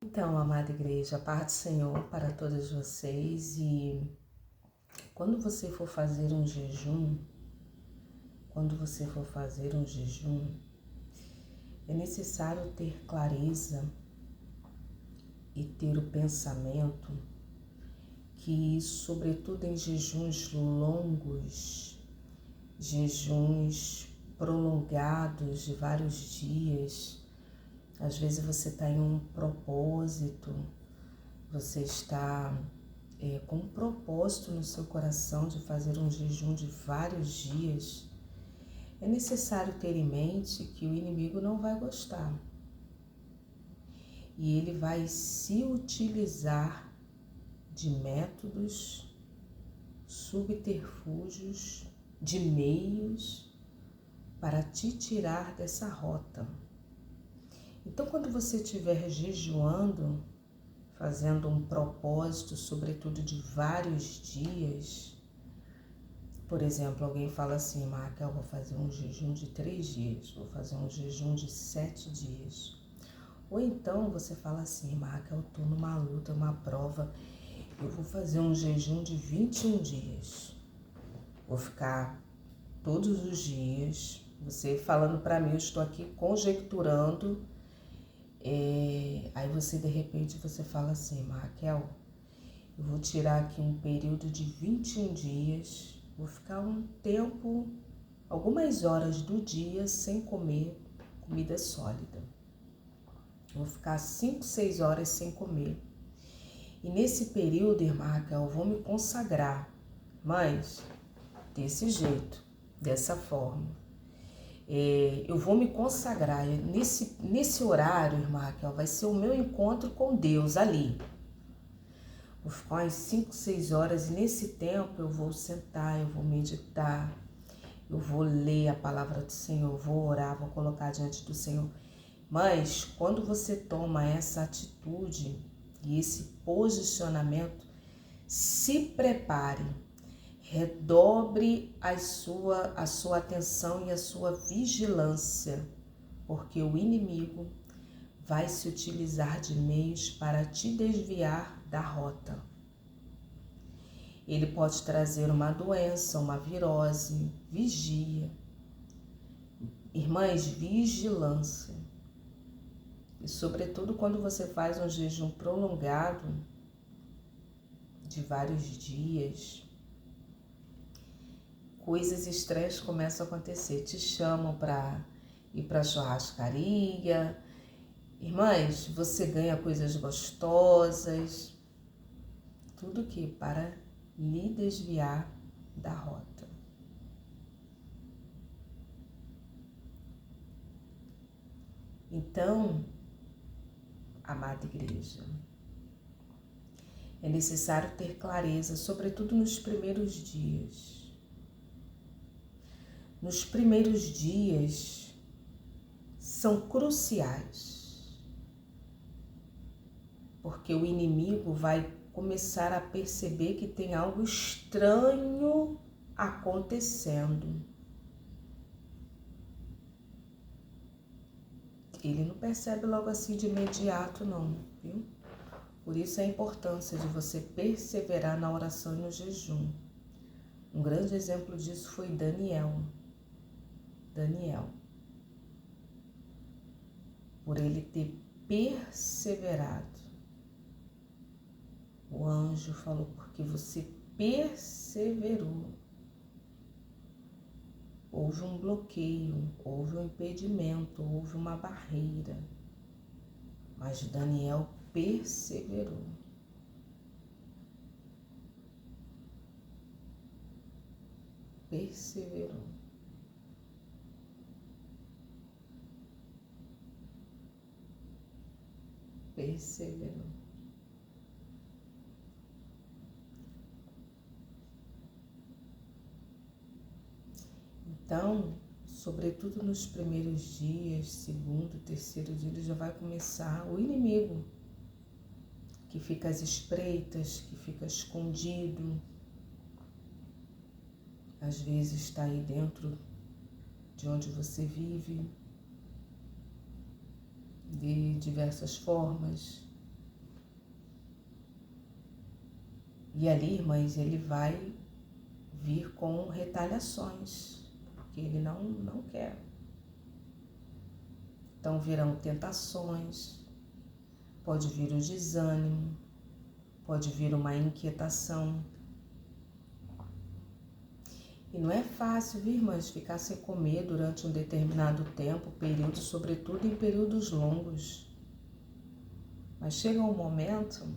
Então, amada igreja, a paz do Senhor para todos vocês. E quando você for fazer um jejum, é necessário ter clareza e ter o pensamento que, sobretudo em jejuns longos, jejuns prolongados de vários dias, às vezes você está em um propósito, você está com um propósito no seu coração de fazer um jejum de vários dias, é necessário ter em mente que o inimigo não vai gostar. E ele vai se utilizar de métodos, subterfúgios, de meios para te tirar dessa rota. Então, quando você estiver jejuando, fazendo um propósito, sobretudo de vários dias, por exemplo, alguém fala assim, Marca, eu vou fazer um jejum de 3 dias, vou fazer um jejum de 7 dias. Ou então você fala assim, Marca, eu estou numa luta, uma prova, eu vou fazer um jejum de 21 dias. Vou ficar todos os dias, você falando para mim, eu estou aqui conjecturando. Aí você de repente você fala assim, Raquel, eu vou tirar aqui um período de 21 dias, vou ficar um tempo, algumas horas do dia sem comer comida sólida. Vou ficar 5, 6 horas sem comer. E nesse período, irmã Raquel, eu vou me consagrar, mas desse jeito, dessa forma. Eu vou me consagrar. Nesse horário, irmã Raquel, vai ser o meu encontro com Deus ali. Vou ficar umas 5, 6 horas e nesse tempo eu vou sentar, eu vou meditar, eu vou ler a palavra do Senhor, vou orar, vou colocar diante do Senhor. Mas quando você toma essa atitude e esse posicionamento, se prepare. Redobre a sua atenção e a sua vigilância, porque o inimigo vai se utilizar de meios para te desviar da rota. Ele pode trazer uma doença, uma virose, vigia. Irmãs, vigilância. E sobretudo quando você faz um jejum prolongado de vários dias, coisas estranhas começam a acontecer. Te chamam para ir para a churrascaria. Irmãs, você ganha coisas gostosas. Tudo que para lhe desviar da rota. Então, amada igreja, é necessário ter clareza, sobretudo nos primeiros dias. Nos primeiros dias são cruciais, porque o inimigo vai começar a perceber que tem algo estranho acontecendo. Ele não percebe logo assim de imediato não, viu? Por isso a importância de você perseverar na oração e no jejum. Um grande exemplo disso foi Daniel. Por ele ter perseverado. O anjo falou, porque você perseverou. Houve um bloqueio, houve um impedimento, houve uma barreira. Mas Daniel perseverou. Perseverou. Então, sobretudo nos primeiros dias, segundo, terceiro dia, ele já vai começar o inimigo, que fica às espreitas, que fica escondido, às vezes está aí dentro de onde você vive, de diversas formas. E ali, irmãs, ele vai vir com retaliações, porque ele não quer. Então virão tentações, pode vir o desânimo, pode vir uma inquietação. E não é fácil, viu, irmãs, ficar sem comer durante um determinado tempo, período, sobretudo em períodos longos. Mas chega um momento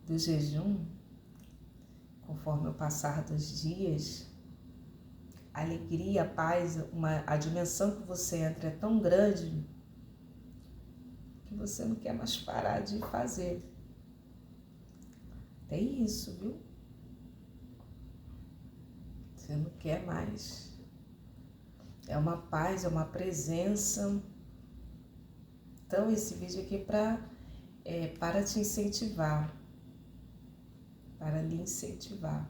do jejum, conforme o passar dos dias, a alegria, a paz, a dimensão que você entra é tão grande que você não quer mais parar de fazer. Tem isso, viu? Você não quer mais. É uma paz, é uma presença. Então, esse vídeo aqui é para te incentivar, para lhe incentivar.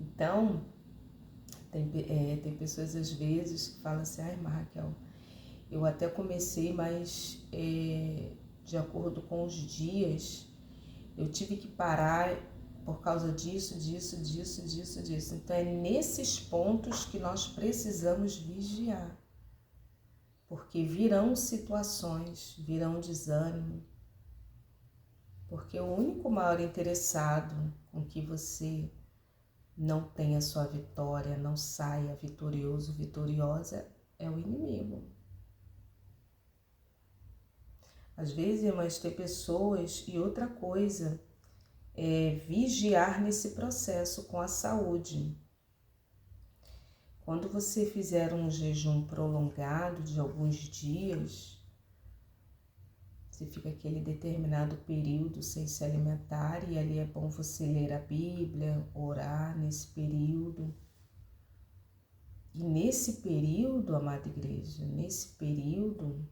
Então, tem pessoas às vezes que falam assim, ai, Raquel, eu até comecei, mas de acordo com os dias, eu tive que parar por causa disso. Então, é nesses pontos que nós precisamos vigiar. Porque virão situações, virão desânimo. Porque o único maior interessado com que você não tenha sua vitória, não saia vitorioso, vitoriosa, é o inimigo. Às vezes, irmãs, tem pessoas, e outra coisa, é vigiar nesse processo com a saúde. Quando você fizer um jejum prolongado de alguns dias, você fica aquele determinado período sem se alimentar e ali é bom você ler a Bíblia, orar nesse período. E nesse período, amada igreja, nesse período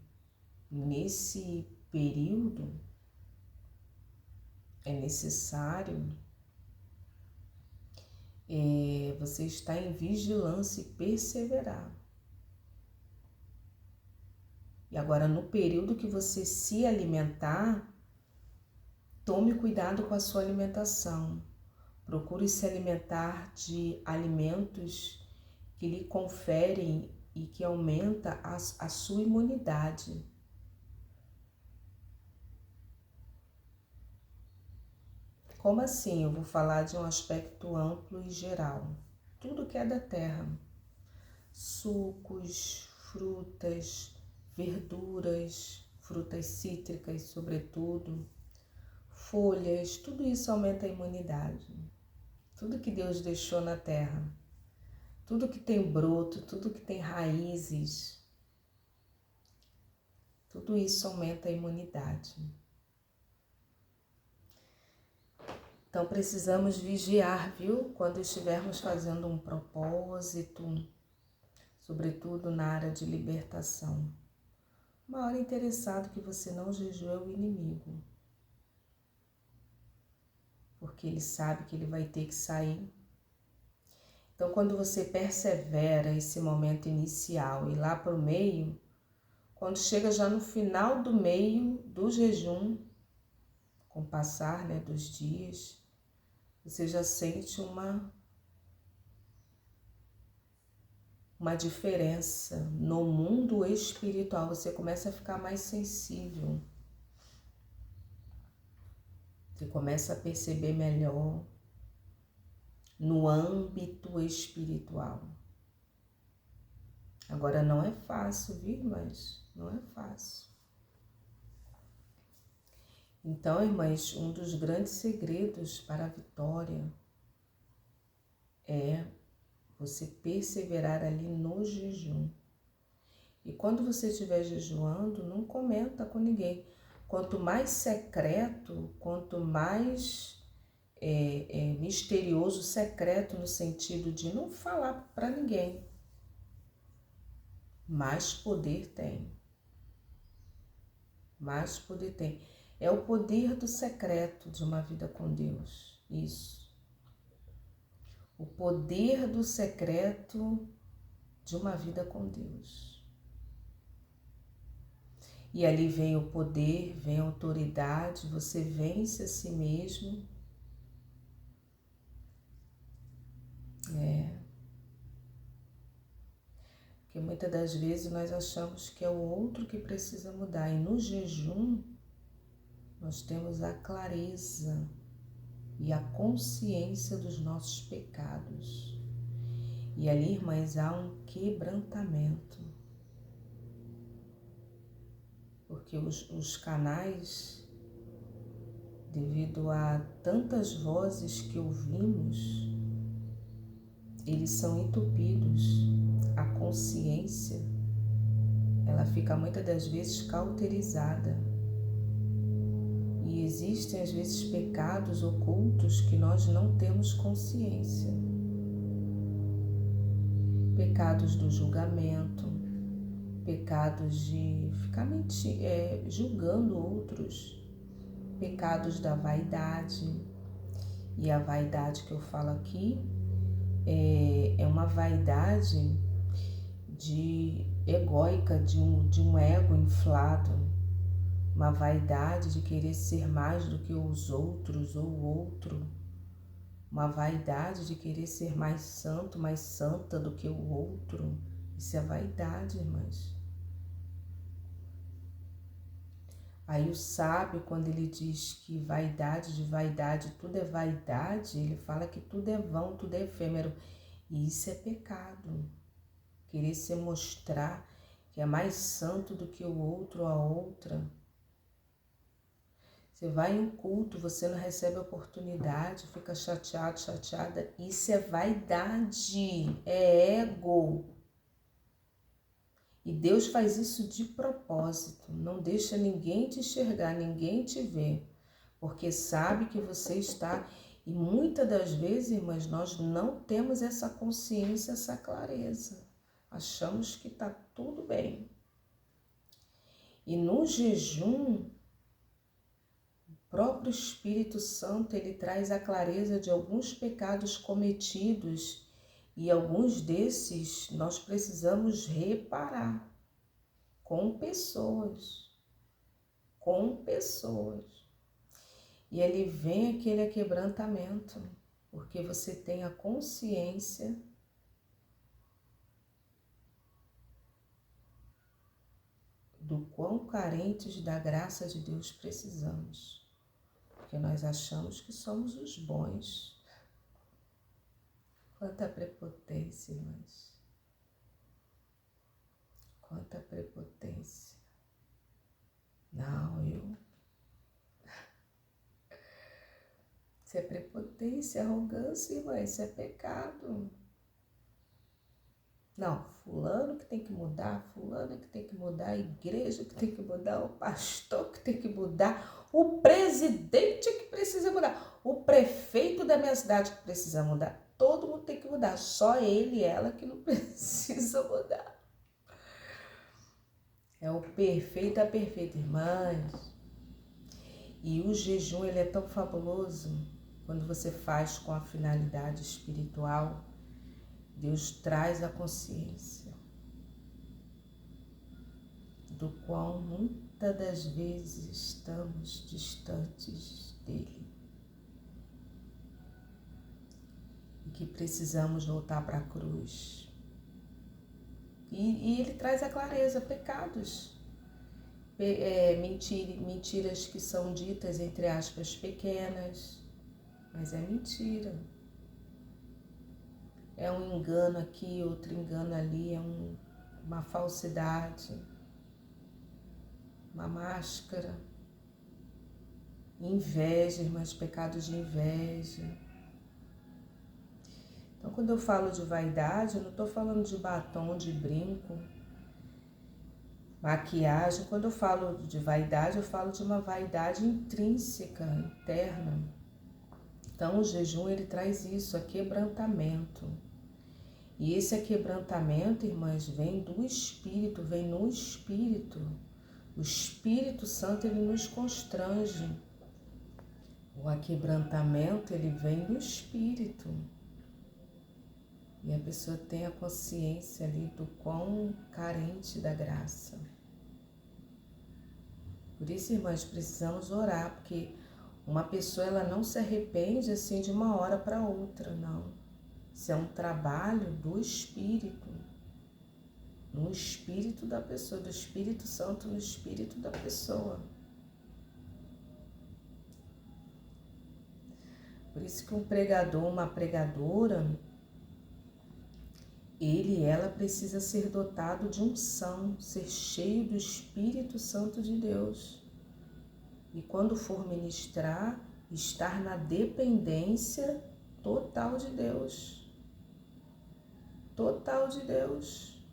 é necessário você estar em vigilância e perseverar. E agora, no período que você se alimentar, tome cuidado com a sua alimentação. Procure se alimentar de alimentos que lhe conferem e que aumenta a sua imunidade. Como assim? Eu vou falar de um aspecto amplo e geral. Tudo que é da terra. Sucos, frutas, verduras, frutas cítricas, sobretudo, folhas, tudo isso aumenta a imunidade. Tudo que Deus deixou na terra, tudo que tem broto, tudo que tem raízes, tudo isso aumenta a imunidade. Então precisamos vigiar, viu? Quando estivermos fazendo um propósito, sobretudo na área de libertação. O maior interessado que você não jejue é o inimigo. Porque ele sabe que ele vai ter que sair. Então, quando você persevera esse momento inicial e lá para o meio, quando chega já no final do meio do jejum, com o passar, dos dias, você já sente uma diferença no mundo espiritual. Você começa a ficar mais sensível. Você começa a perceber melhor no âmbito espiritual. Agora não é fácil, viu, irmãs? Não é fácil. Então, irmãs, um dos grandes segredos para a vitória é você perseverar ali no jejum. E quando você estiver jejuando, não comenta com ninguém. Quanto mais secreto, quanto mais misterioso, secreto no sentido de não falar para ninguém, mais poder tem. Mais poder tem. É o poder do secreto de uma vida com Deus. Isso. O poder do secreto de uma vida com Deus. E ali vem o poder, vem a autoridade, você vence a si mesmo. Porque muitas das vezes nós achamos que é o outro que precisa mudar. E no jejum, nós temos a clareza e a consciência dos nossos pecados. E ali, irmãs, há um quebrantamento. Porque os canais, devido a tantas vozes que ouvimos, eles são entupidos. A consciência, ela fica muitas das vezes cauterizada. E existem às vezes pecados ocultos que nós não temos consciência. Pecados do julgamento, pecados de ficar julgando outros, pecados da vaidade. E a vaidade que eu falo aqui é uma vaidade egóica, de um ego inflado, uma vaidade de querer ser mais do que os outros ou o outro, uma vaidade de querer ser mais santo, mais santa do que o outro. Isso é vaidade, irmãs. Aí o sábio, quando ele diz que vaidade de vaidade, tudo é vaidade, ele fala que tudo é vão, tudo é efêmero. E isso é pecado. Querer se mostrar que é mais santo do que o outro ou a outra. Você vai em um culto, você não recebe oportunidade, fica chateado, chateada. Isso é vaidade, é ego. E Deus faz isso de propósito. Não deixa ninguém te enxergar, ninguém te ver. Porque sabe que você está... E muitas das vezes, irmãs, nós não temos essa consciência, essa clareza. Achamos que está tudo bem. E no jejum, o próprio Espírito Santo, ele traz a clareza de alguns pecados cometidos e alguns desses nós precisamos reparar com pessoas. E ali vem aquele aquebrantamento, porque você tem a consciência do quão carentes da graça de Deus precisamos. Porque nós achamos que somos os bons. Quanta prepotência, irmãs. Quanta prepotência. Não, Isso é prepotência, arrogância, irmãs, isso é pecado. Não, fulano que tem que mudar, fulano que tem que mudar, a igreja que tem que mudar, o pastor que tem que mudar, o presidente que precisa mudar, o prefeito da minha cidade que precisa mudar. Todo mundo tem que mudar, só ele e ela que não precisa mudar. É o perfeito a perfeita, irmãs. E o jejum, ele é tão fabuloso quando você faz com a finalidade espiritual. Deus traz a consciência do qual muitas das vezes estamos distantes dele e que precisamos voltar para a cruz. E ele traz a clareza, pecados, mentiras que são ditas, entre aspas, pequenas, mas é mentira. É um engano aqui, outro engano ali, é uma falsidade, uma máscara. Inveja, irmãs, pecados de inveja. Então, quando eu falo de vaidade, eu não estou falando de batom, de brinco, maquiagem. Quando eu falo de vaidade, eu falo de uma vaidade intrínseca, interna. Então, o jejum, ele traz isso, é quebrantamento. E esse aquebrantamento, irmãs, vem do Espírito, vem no Espírito. O Espírito Santo, ele nos constrange. O aquebrantamento, ele vem do Espírito. E a pessoa tem a consciência ali do quão carente da graça. Por isso, irmãs, precisamos orar, porque uma pessoa ela não se arrepende assim de uma hora para outra, não. Isso é um trabalho do Espírito, no Espírito da pessoa, do Espírito Santo no Espírito da pessoa. Por isso que um pregador, uma pregadora, ela precisa ser dotado de unção, ser cheio do Espírito Santo de Deus. E quando for ministrar, estar na dependência total de Deus. Total de Deus.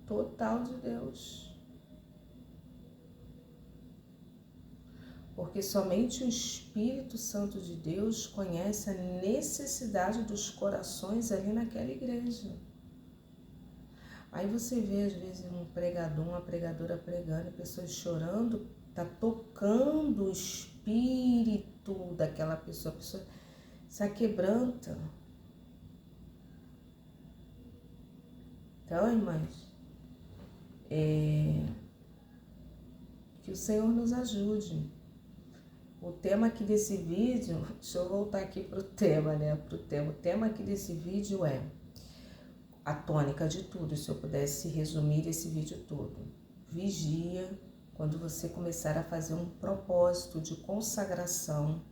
Total de Deus. Porque somente o Espírito Santo de Deus conhece a necessidade dos corações ali naquela igreja. Aí você vê, às vezes, um pregador, uma pregadora pregando, pessoas chorando, tá tocando o espírito daquela pessoa, a pessoa se aquebranta. Então, irmãs, que o Senhor nos ajude. O tema aqui desse vídeo, deixa eu voltar aqui pro tema, né? O tema aqui desse vídeo é a tônica de tudo, se eu pudesse resumir esse vídeo todo. Vigia quando você começar a fazer um propósito de consagração,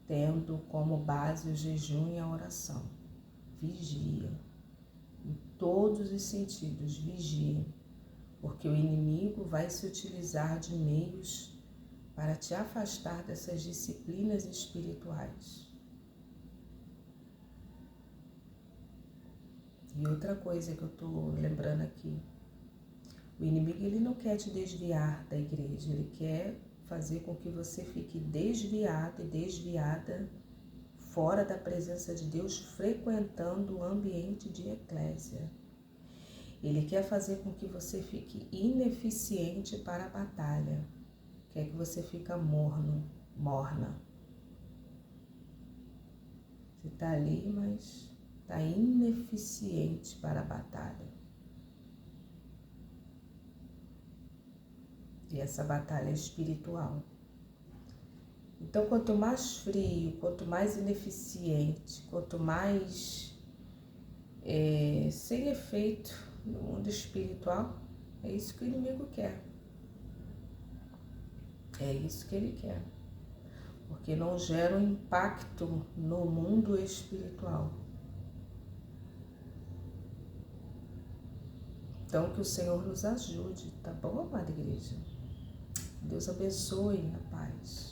tendo como base o jejum e a oração. Vigia. Em todos os sentidos, vigia. Porque o inimigo vai se utilizar de meios para te afastar dessas disciplinas espirituais. E outra coisa que eu estou lembrando aqui, o inimigo ele não quer te desviar da igreja, ele quer fazer com que você fique desviado e desviada fora da presença de Deus, frequentando o ambiente de eclésia. Ele quer fazer com que você fique ineficiente para a batalha, quer que você fique morna. Você está ali, mas está ineficiente para a batalha. E essa batalha é espiritual. Então, quanto mais frio, quanto mais ineficiente, quanto mais sem efeito no mundo espiritual, é isso que o inimigo quer. É isso que ele quer. Porque não gera um impacto no mundo espiritual. Então, que o Senhor nos ajude, tá bom, amada igreja? Deus abençoe a paz.